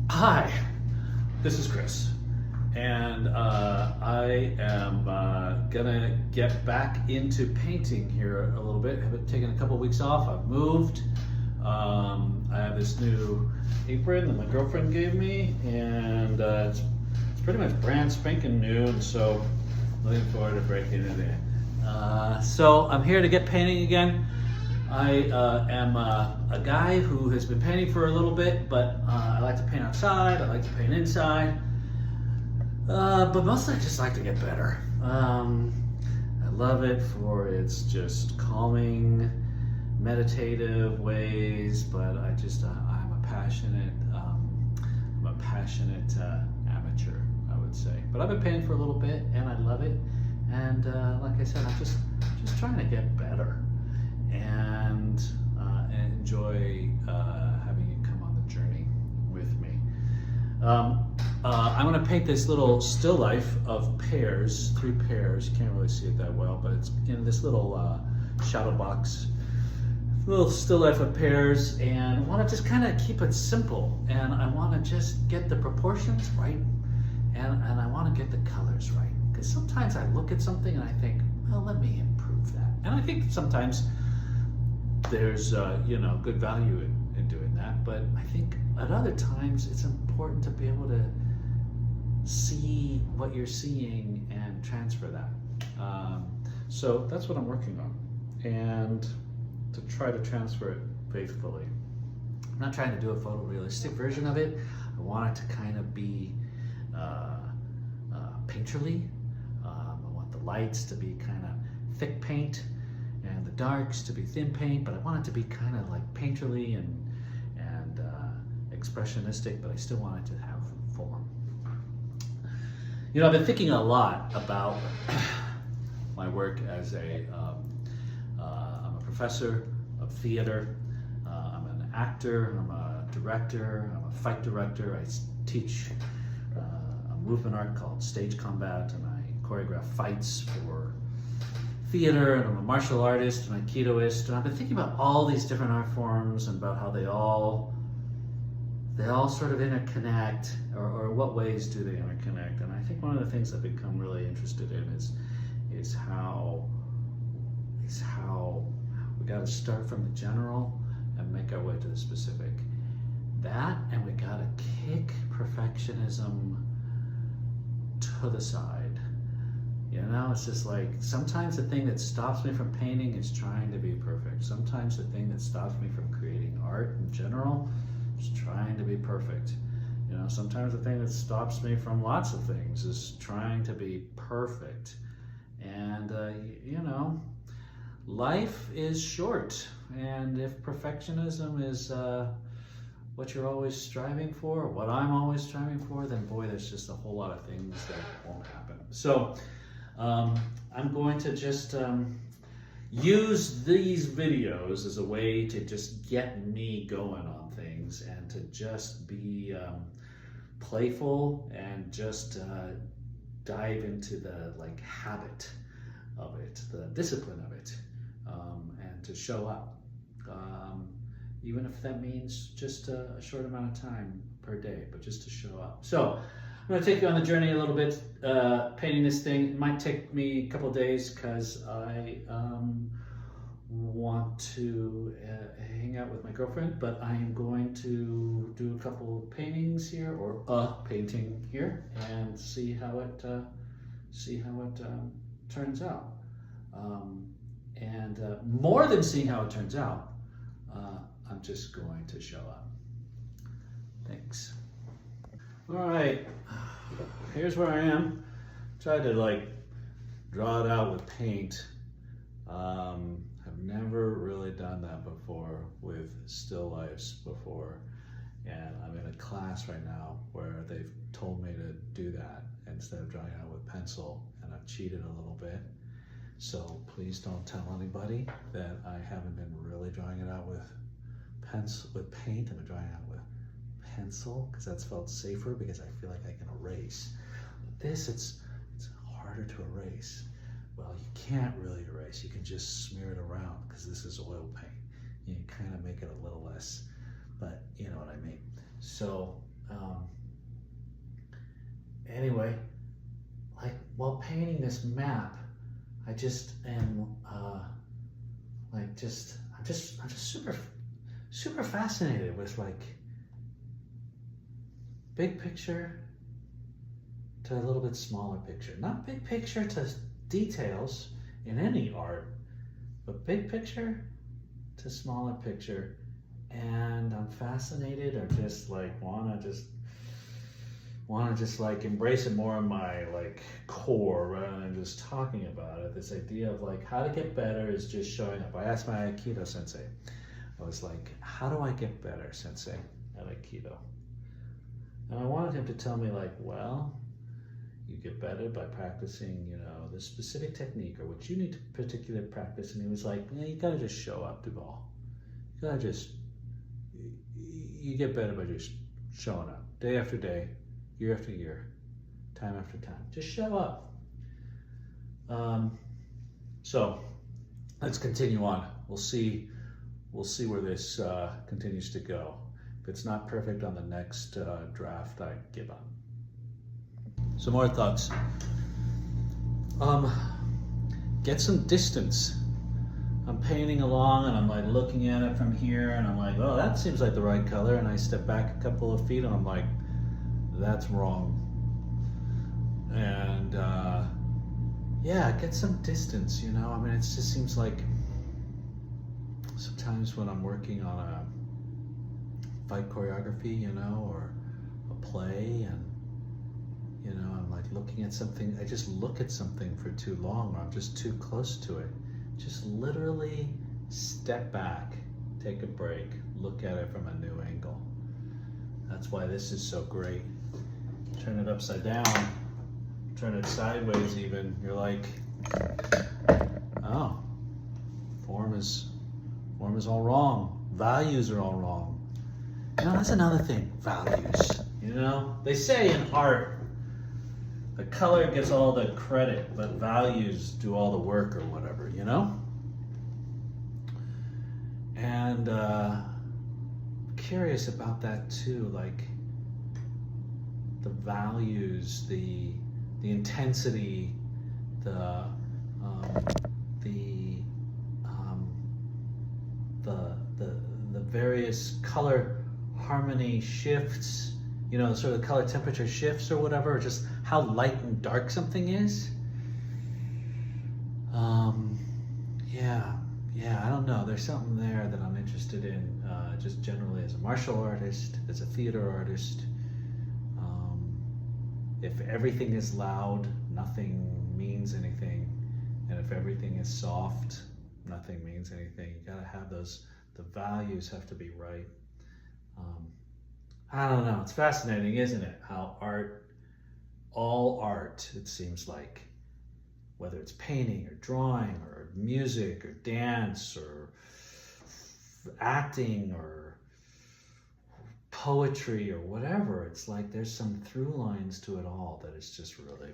Hi, this is Chris, and I am gonna get back into painting here a little bit. I've taken a couple weeks off. I've moved. I have this new apron that my girlfriend gave me, and it's pretty much brand spanking new, and so looking forward to breaking it in. So I'm here to get painting again. I am a guy who has been painting for a little bit, but I like to paint outside, I like to paint inside, but mostly I just like to get better. I love it for its just calming, meditative ways, but I'm a passionate, amateur, I would say. But I've been painting for a little bit, and I love it, and like I said, I'm just trying to get better. And enjoy having you come on the journey with me. I'm going to paint this little still life of pears, 3 pears. You can't really see it that well, but it's in this little shadow box. Little still life of pears, and I want to just kind of keep it simple, and I want to just get the proportions right, and I want to get the colors right, because sometimes I look at something and I think, well, let me improve that, and I think sometimes there's good value in doing that, but I think at other times it's important to be able to see what you're seeing and transfer that. So that's what I'm working on, and to try to transfer it faithfully. I'm not trying to do a photorealistic version of it. I want it to kind of be painterly. I want the lights to be kind of thick paint, and the darks to be thin paint, but I want it to be kind of like painterly and expressionistic, but I still want it to have form. You know, I've been thinking a lot about my work as I'm a professor of theater, I'm an actor, I'm a director, I'm a fight director, I teach a movement art called stage combat, and I choreograph fights for theater, and I'm a martial artist and a Aikidoist, and I've been thinking about all these different art forms and about how they all sort of interconnect, or what ways do they interconnect. And I think one of the things I've become really interested in is how we got to start from the general and make our way to the specific. That, and we got to kick perfectionism to the side. You know, it's just like, sometimes the thing that stops me from painting is trying to be perfect. Sometimes the thing that stops me from creating art in general is trying to be perfect. You know, sometimes the thing that stops me from lots of things is trying to be perfect. And, life is short. And if perfectionism is what you're always striving for, what I'm always striving for, then boy, there's just a whole lot of things that won't happen. So, I'm going to just use these videos as a way to just get me going on things, and to just be playful, and just dive into the habit of it, the discipline of it, and to show up, even if that means just a short amount of time per day, but just to show up. So I'm going to take you on the journey a little bit, painting this thing. It might take me a couple days because I want to hang out with my girlfriend, but I am going to do a couple paintings here, or a painting here, and see how it turns out. And more than seeing how it turns out, I'm just going to show up. Thanks. All right, here's where I am. Tried to draw it out with paint. I've never really done that before with still lifes before. And I'm in a class right now where they've told me to do that instead of drawing out with pencil, and I've cheated a little bit. So please don't tell anybody that I haven't been really drawing it out with paint. I've been drawing it out with pencil because that's felt safer, because I feel like I can erase. This, it's harder to erase. Well, you can't really erase. You can just smear it around because this is oil paint. You can kind of make it a little less, but you know what I mean. So Anyway, like while painting this map, I just am I'm just super fascinated with like big picture to a little bit smaller picture. Not big picture to details in any art, but big picture to smaller picture. And I'm fascinated, or just like wanna just like embrace it more in my like core rather than just talking about it. This idea of like how to get better is just showing up. I asked my Aikido sensei, I was like, how do I get better, sensei, at Aikido? And I wanted him to tell me like, well, you get better by practicing, you know, this specific technique or what you need to particularly practice. And he was like, yeah, you gotta just show up, Duval. You gotta just, you get better by just showing up day after day, year after year, time after time. Just show up. So let's continue on. We'll see where this continues to go. If it's not perfect on the next draft, I give up. Some more thoughts. Get some distance. I'm painting along and I'm like looking at it from here and I'm like, oh, that seems like the right color. And I step back a couple of feet and I'm like, that's wrong. And yeah, get some distance, you know? I mean, it just seems like sometimes when I'm working on a fight choreography, you know, or a play, and you know, I'm like looking at something, I just look at something for too long, or I'm just too close to it. Just literally step back, take a break, look at it from a new angle. That's why this is so great. Turn it upside down, turn it sideways even, you're like, oh, form is all wrong. Values are all wrong. You know, that's another thing, values. You know, they say in art, the color gets all the credit, but values do all the work or whatever, you know? And curious about that too, like the values, the intensity, the various color harmony shifts, you know, sort of color temperature shifts or whatever, or just how light and dark something is. Yeah, I don't know. There's something there that I'm interested in, just generally as a martial artist, as a theater artist. If everything is loud, nothing means anything. And if everything is soft, nothing means anything. You gotta have those, the values have to be right. I don't know, it's fascinating, isn't it? How all art, it seems like, whether it's painting or drawing or music or dance or acting or poetry or whatever, it's like there's some through lines to it all that is just really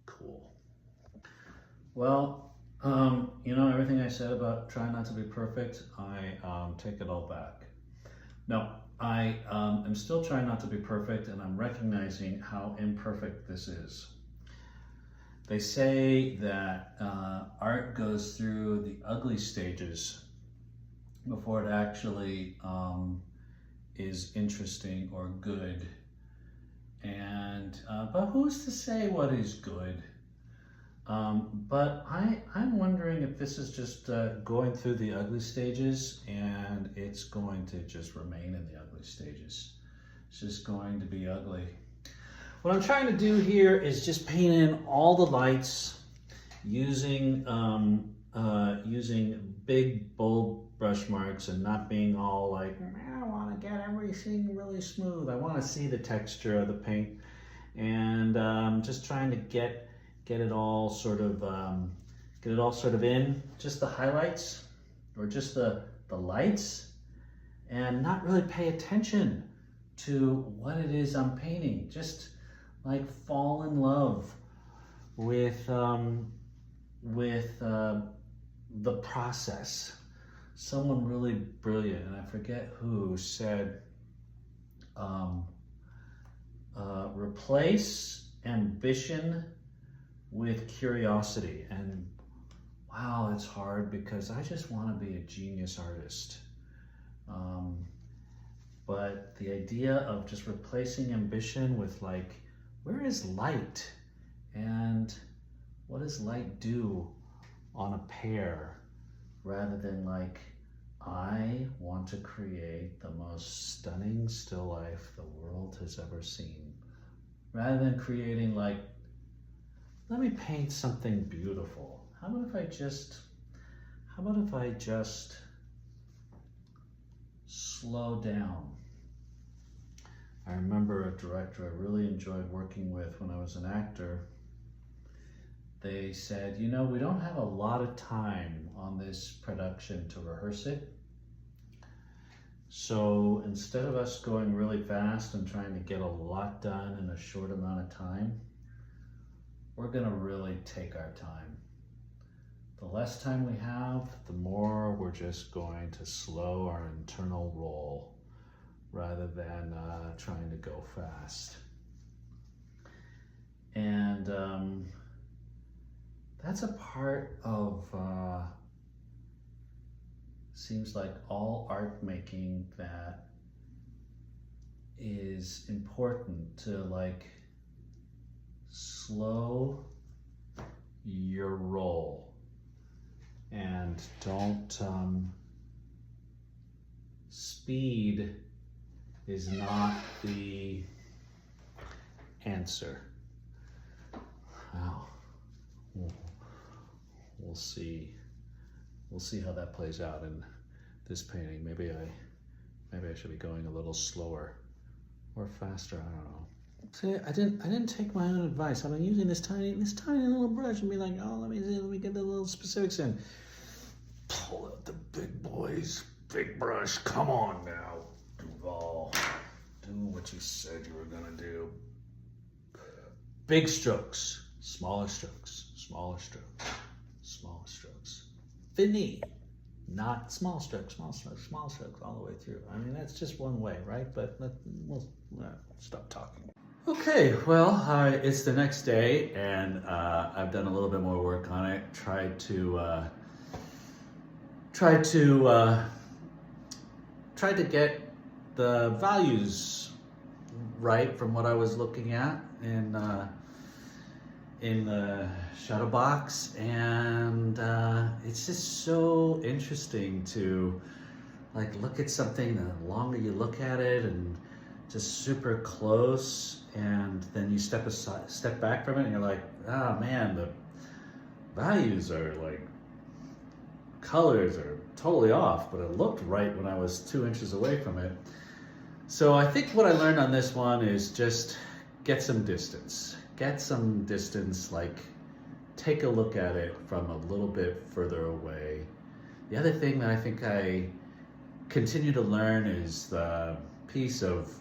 cool. Well, you know, everything I said about trying not to be perfect, I take it all back. No, I am still trying not to be perfect, and I'm recognizing how imperfect this is. They say that art goes through the ugly stages before it actually is interesting or good. And but who's to say what is good? But I'm wondering if this is just going through the ugly stages, and it's going to just remain in the ugly stages. It's just going to be ugly. What I'm trying to do here is just paint in all the lights using using big bold brush marks and not being all like, I want to get everything really smooth. I want to see the texture of the paint, and just trying to get it all sort of in, just the highlights or just the lights, and not really pay attention to what it is I'm painting. Just like fall in love with the process. Someone really brilliant, and I forget who, said replace ambition with curiosity. And wow, it's hard because I just want to be a genius artist. But the idea of just replacing ambition with like, where is light? And what does light do on a pear? Rather than like, I want to create the most stunning still life the world has ever seen. Rather than creating like, let me paint something beautiful. How about if I just slow down? I remember a director I really enjoyed working with when I was an actor. They said, you know, we don't have a lot of time on this production to rehearse it. So instead of us going really fast and trying to get a lot done in a short amount of time, we're gonna really take our time. The less time we have, the more we're just going to slow our internal roll rather than trying to go fast. And that's a part of, seems like all art making that is important to like slow your roll and don't, speed is not the answer. Wow. We'll see how that plays out in this painting. Maybe I should be going a little slower or faster. I don't know. See, I didn't take my own advice. I've been using this tiny little brush and be like, oh, let me get the little specifics in. Pull out the big boys, big brush. Come on now, Duval. Do what you said you were gonna do. Big strokes, smaller strokes, smaller strokes, smaller strokes. Fini, not small strokes, small strokes, small strokes all the way through. I mean, that's just one way, right? But we'll stop talking. Okay, well, it's the next day, and I've done a little bit more work on it. Tried to get the values right from what I was looking at in the shadow box, and it's just so interesting to like look at something. The longer you look at it, and just super close, and then you step back from it, and you're like, ah, man, the values are like, colors are totally off, but it looked right when I was 2 inches away from it. So I think what I learned on this one is just get some distance. Like take a look at it from a little bit further away. The other thing that I think I continue to learn is the piece of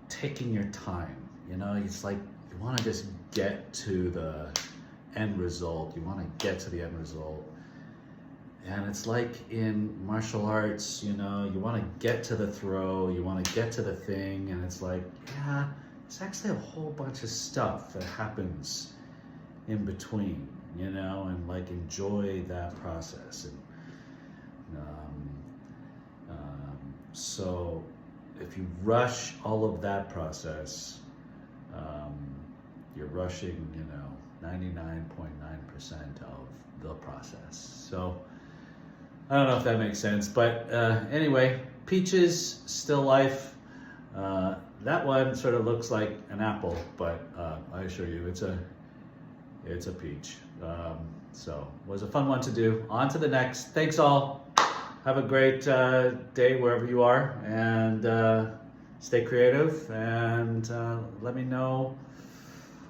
taking your time. You know, it's like you want to just get to the end result. You want to get to the end result. And it's like in martial arts, you know, you want to get to the throw, you want to get to the thing, and it's like, yeah, it's actually a whole bunch of stuff that happens in between, you know, and like enjoy that process. And so if you rush all of that process, you're rushing, you know, 99.9% of the process. So I don't know if that makes sense, but anyway, peaches, still life. That one sort of looks like an apple, but I assure you, it's a peach. So it was a fun one to do. On to the next. Thanks all. Have a great day wherever you are, and stay creative, and let me know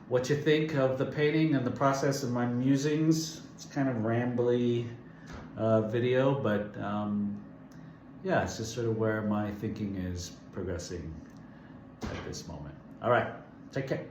what you think of the painting and the process of my musings. It's kind of rambly video, but yeah, it's just sort of where my thinking is progressing at this moment. All right, take care.